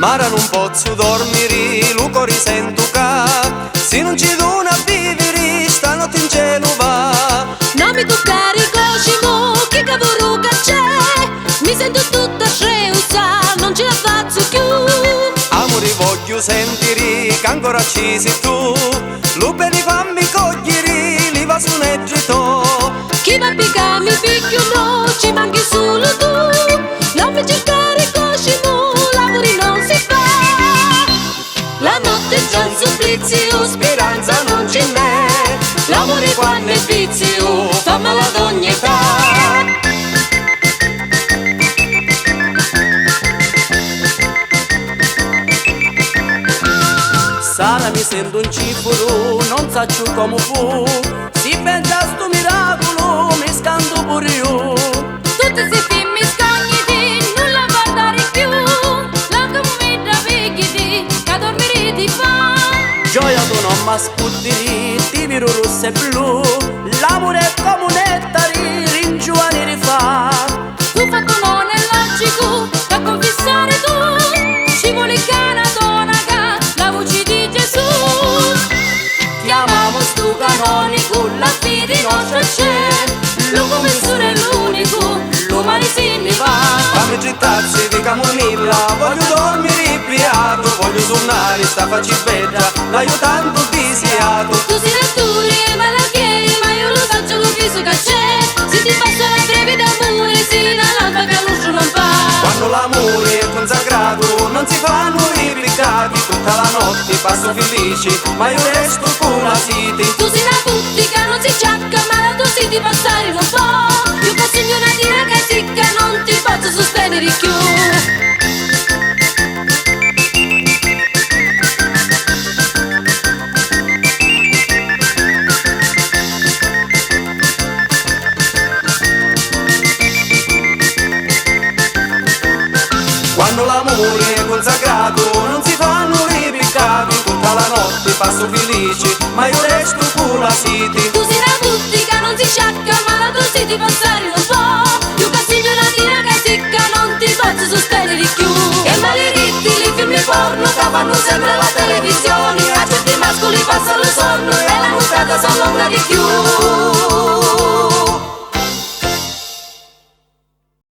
Mara non posso dormire, lo cuore sento ca. Se non ci dona a vivere, stanotte in cielo va. Non mi toccare i cosimo, che cavolo che c'è. Mi sento tutta screusa, non ce la faccio più. Amore voglio sentire che ancora ci sei tu. Lo bene fammi cogliere, li va su un eggito. Chi va a piccare mi picchio no, ci manchi solo tu. Non mi cercare i cosimo, lavori non si fa. La notte è già un supplizio, Speranza non ce n'è. l'amore quando è vizio, fa male ad ogni età. Sara mi sento un cifro, non saccio come fu. Si pensa a sto miracolo, mi scanto pure io. Tutti si film mi scogniti, nulla va a dare più. La comida vecchiti, che dormire ti fa. Gioia tu non m'asputtiri, ti viro rosso e blu. L'amore è come un ettari, ringiovani rifà. Tu fatto non è logico, da confessare tu. Ci vuole cana tonaca, la voce di Gesù. Chiamiamo stu canonico, la fede nostra c'è. Lo confessore è l'unico, l'umano si mi va. Fammi gettarsi di camomilla, voglio dormire piatto. Voglio suonare sta faccia bella, l'aiutando disiato. Tu sei natura e malacchieri, ma io lo so lo viso che c'è. Se ti passa la breve d'amore, si l'alba che l'uscio non fa. Quando l'amore è consacrato, non si fanno i peccati. Tutta la notte passo felice, ma io resto con la sete. Tu sei una buttica, non si ciacca, ma la tua si ti passare non può. Io che segno una tira che sicca, non ti posso sostenere più. Quando l'amore è consacrato, non si fanno i peccati. Tutta la notte passo felice, ma io resto con la sete. Tu sei una buttica, non si ciacca, ma la tua si ti passare non può. Io che segno una tira che sicca, non ti posso sostenere più. E maledetti i film porno che fanno sempre alla televisione. A certi mascoli passa lo sonno e la nottata sono lunga di più.